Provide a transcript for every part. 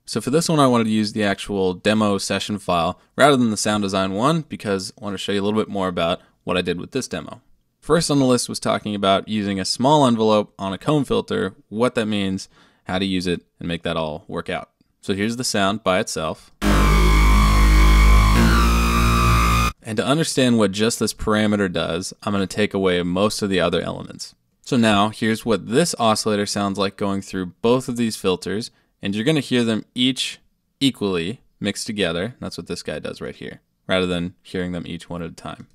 So for this one, I wanted to use the actual demo session file rather than the sound design one because I want to show you a little bit more about what I did with this demo. First on the list was talking about using a small envelope on a comb filter, what that means, how to use it, and make that all work out. So here's the sound by itself. And to understand what just this parameter does, I'm going to take away most of the other elements. So now here's what this oscillator sounds like going through both of these filters, and you're going to hear them each equally mixed together. That's what this guy does right here, rather than hearing them each one at a time.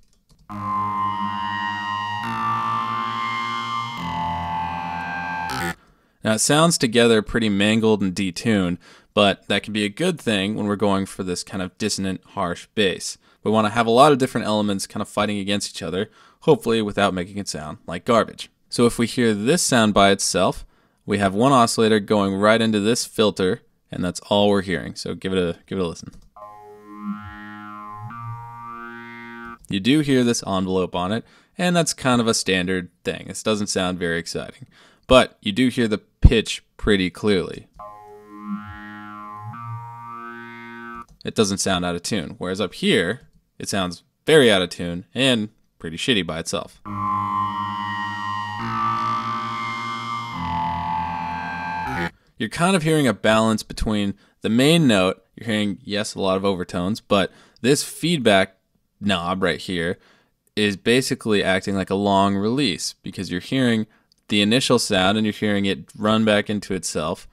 Now it sounds together pretty mangled and detuned, but that can be a good thing when we're going for this kind of dissonant, harsh bass. We want to have a lot of different elements kind of fighting against each other, hopefully without making it sound like garbage. So if we hear this sound by itself, we have one oscillator going right into this filter, and that's all we're hearing. So give it a listen. You do hear this envelope on it, and that's kind of a standard thing. This doesn't sound very exciting, but you do hear the pitch pretty clearly. It doesn't sound out of tune, whereas up here, it sounds very out of tune and pretty shitty by itself. You're kind of hearing a balance between the main note. You're hearing, yes, a lot of overtones, but this feedback knob right here is basically acting like a long release because you're hearing the initial sound and you're hearing it run back into itself.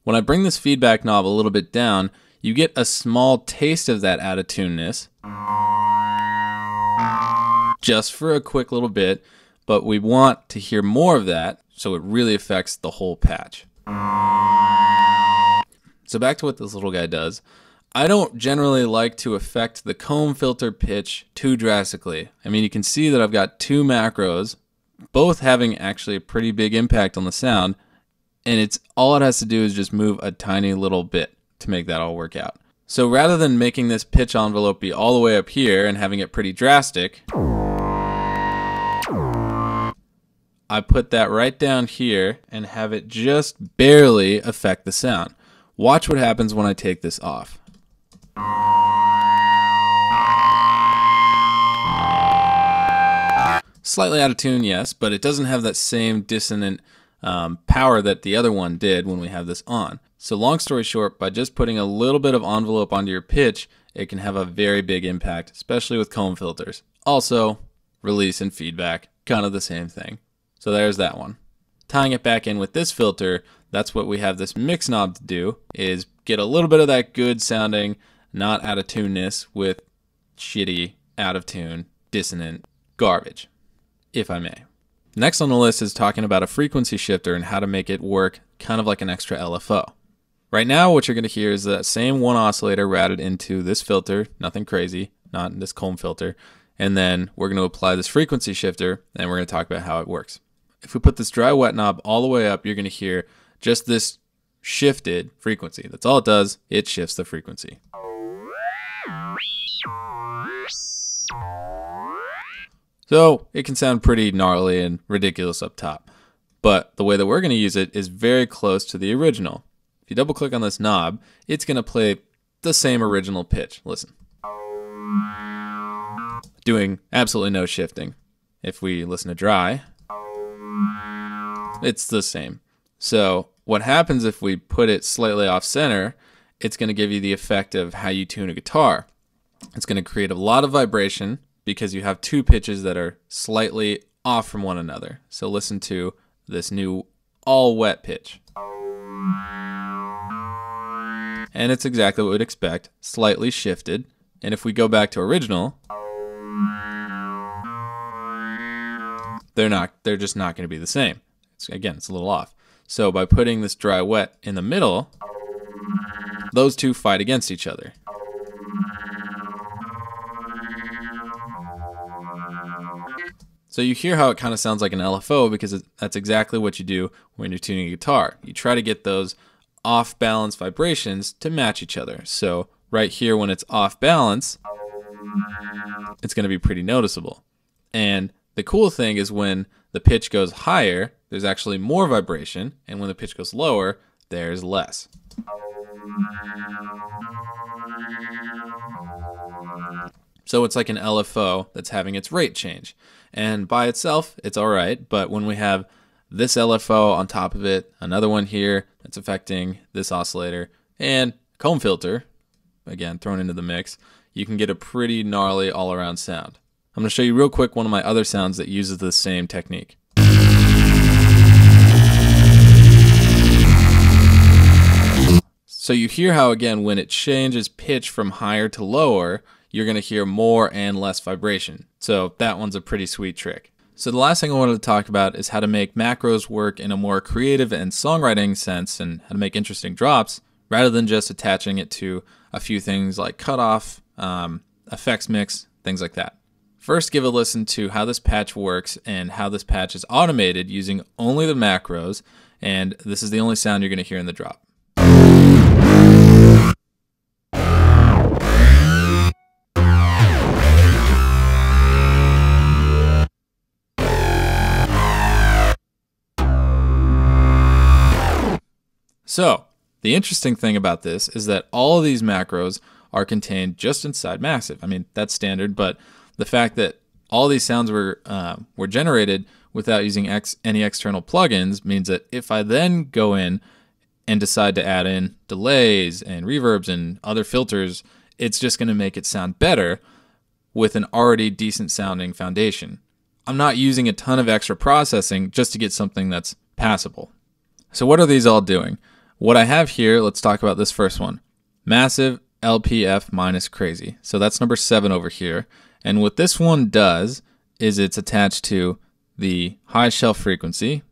When I bring this feedback knob a little bit down, you get a small taste of that out of tuneness, just for a quick little bit, but we want to hear more of that so it really affects the whole patch. So back to what this little guy does. I don't generally like to affect the comb filter pitch too drastically. I mean, you can see that I've got two macros, both having actually a pretty big impact on the sound, and all it has to do is just move a tiny little bit to make that all work out. So rather than making this pitch envelope be all the way up here and having it pretty drastic, I put that right down here and have it just barely affect the sound. Watch what happens when I take this off. Slightly out of tune, yes, but it doesn't have that same dissonant power that the other one did when we have this on. So long story short, by just putting a little bit of envelope onto your pitch, it can have a very big impact, especially with comb filters. Also, release and feedback, kind of the same thing. So there's that one. Tying it back in with this filter, that's what we have this mix knob to do, is get a little bit of that good sounding, not out of tuneness with shitty, out of tune, dissonant garbage, if I may. Next on the list is talking about a frequency shifter and how to make it work kind of like an extra LFO. Right now, what you're going to hear is that same one oscillator routed into this filter, nothing crazy, not in this comb filter, and then we're going to apply this frequency shifter, and we're going to talk about how it works. If we put this dry wet knob all the way up, you're going to hear just this shifted frequency. That's all it does, it shifts the frequency. So it can sound pretty gnarly and ridiculous up top, but the way that we're going to use it is very close to the original. If you double click on this knob, it's going to play the same original pitch. Listen. Doing absolutely no shifting. If we listen to dry, it's the same. So what happens if we put it slightly off center, it's going to give you the effect of how you tune a guitar. It's going to create a lot of vibration because you have two pitches that are slightly off from one another. So listen to this new all wet pitch. And it's exactly what we'd expect, slightly shifted. And if we go back to original, they're just not going to be the same. Again, it's a little off. So by putting this dry wet in the middle, those two fight against each other. So you hear how it kind of sounds like an LFO because that's exactly what you do when you're tuning a guitar. You try to get those off balance vibrations to match each other. So right here when it's off balance, it's going to be pretty noticeable. And the cool thing is when the pitch goes higher, there's actually more vibration, and when the pitch goes lower, there's less. So it's like an LFO that's having its rate change. And by itself, it's all right, but when we have this LFO on top of it, another one here that's affecting this oscillator, and comb filter, again, thrown into the mix, you can get a pretty gnarly all-around sound. I'm going to show you real quick one of my other sounds that uses the same technique. So you hear how, again, when it changes pitch from higher to lower, you're going to hear more and less vibration. So that one's a pretty sweet trick. So the last thing I wanted to talk about is how to make macros work in a more creative and songwriting sense, and how to make interesting drops rather than just attaching it to a few things like cutoff, effects mix, things like that. First, give a listen to how this patch works and how this patch is automated using only the macros, and this is the only sound you're going to hear in the drop. So, the interesting thing about this is that all of these macros are contained just inside Massive. I mean, that's standard, but the fact that all these sounds were generated without using any external plugins means that if I then go in and decide to add in delays and reverbs and other filters, it's just going to make it sound better with an already decent sounding foundation. I'm not using a ton of extra processing just to get something that's passable. So what are these all doing? What I have here, let's talk about this first one. Massive LPF minus crazy. So that's number 7 over here. And what this one does is it's attached to the high shelf frequency,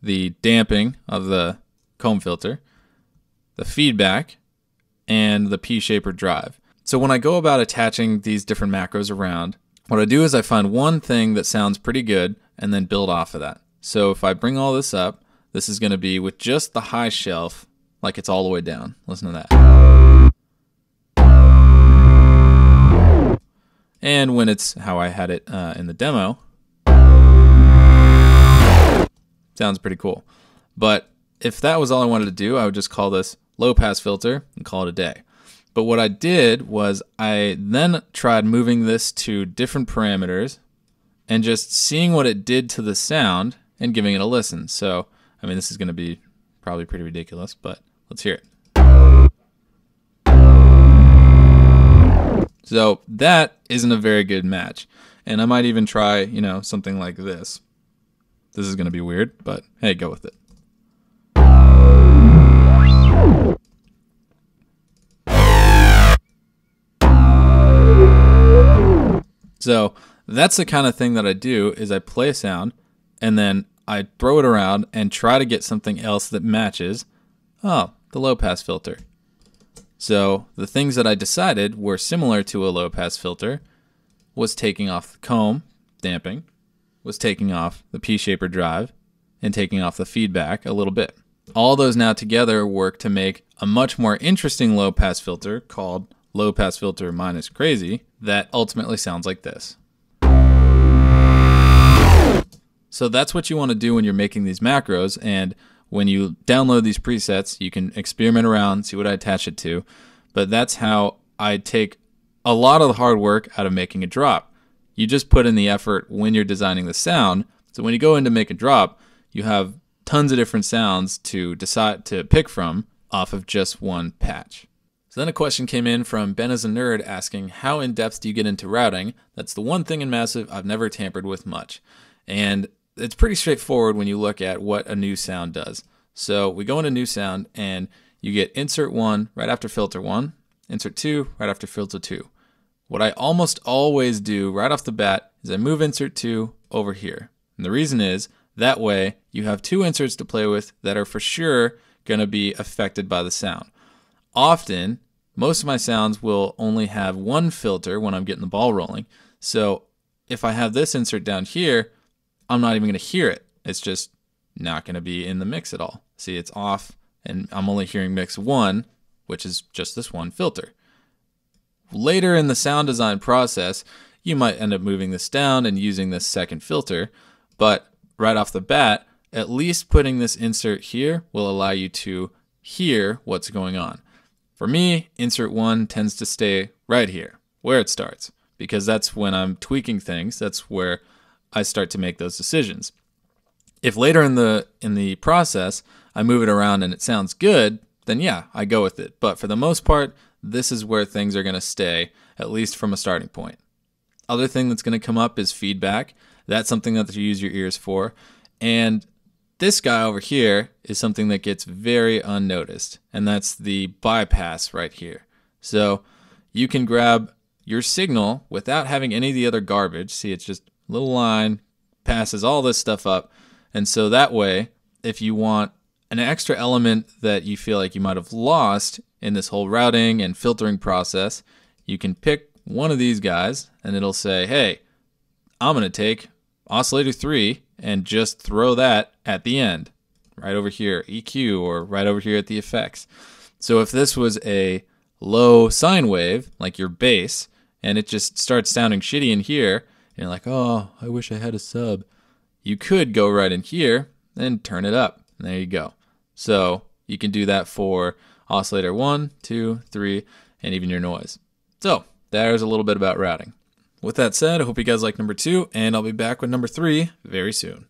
the damping of the comb filter, the feedback, and the P-shaper drive. So when I go about attaching these different macros around, what I do is I find one thing that sounds pretty good and then build off of that. So if I bring all this up, this is going to be with just the high shelf, like it's all the way down. Listen to that. And when it's how I had it in the demo, sounds pretty cool. But if that was all I wanted to do, I would just call this low pass filter and call it a day. But what I did was I then tried moving this to different parameters and just seeing what it did to the sound and giving it a listen. So, I mean, this is going to be probably pretty ridiculous, but let's hear it. So that isn't a very good match. And I might even try, something like this. This is going to be weird, but hey, go with it. So that's the kind of thing that I do is I play a sound and then I throw it around and try to get something else that matches. Oh, the low pass filter. So the things that I decided were similar to a low pass filter was taking off the comb, damping, was taking off the P-shaper drive, and taking off the feedback a little bit. All those now together work to make a much more interesting low pass filter called low pass filter minus crazy that ultimately sounds like this. So that's what you want to do when you're making these macros, and when you download these presets, you can experiment around, see what I attach it to, but that's how I take a lot of the hard work out of making a drop. You just put in the effort when you're designing the sound, so when you go in to make a drop, you have tons of different sounds to decide to pick from off of just one patch. So then a question came in from Ben as a Nerd asking, how in depth do you get into routing? That's the one thing in Massive I've never tampered with much. And it's pretty straightforward when you look at what a new sound does. So we go into new sound and you get insert 1 right after filter 1, insert 2 right after filter 2. What I almost always do right off the bat is I move insert 2 over here. And the reason is that way you have 2 inserts to play with that are for sure going to be affected by the sound. Often, most of my sounds will only have 1 filter when I'm getting the ball rolling. So if I have this insert down here, I'm not even going to hear it. It's just not going to be in the mix at all. See, it's off, and I'm only hearing mix 1, which is just this one filter. later in the sound design process, you might end up moving this down and using this second filter, but right off the bat, at least putting this insert here will allow you to hear what's going on. For me, insert 1 tends to stay right here, where it starts, because that's when I'm tweaking things. That's where I start to make those decisions. If later in the process I move it around and it sounds good, then yeah, I go with it. But for the most part, this is where things are going to stay, at least from a starting point. Other thing that's going to come up is feedback. That's something that you use your ears for. And this guy over here is something that gets very unnoticed, and that's the bypass right here. So you can grab your signal without having any of the other garbage. See, it's just a little line, passes all this stuff up. And so that way, if you want an extra element that you feel like you might have lost in this whole routing and filtering process, you can pick one of these guys and it'll say, hey, I'm going to take oscillator 3 and just throw that at the end, right over here, EQ, or right over here at the effects. So if this was a low sine wave, like your bass, and it just starts sounding shitty in here, and you're like, oh, I wish I had a sub, you could go right in here and turn it up. And there you go. So you can do that for oscillator 1, 2, 3, and even your noise. So there's a little bit about routing. With that said, I hope you guys like number 2, and I'll be back with number 3 very soon.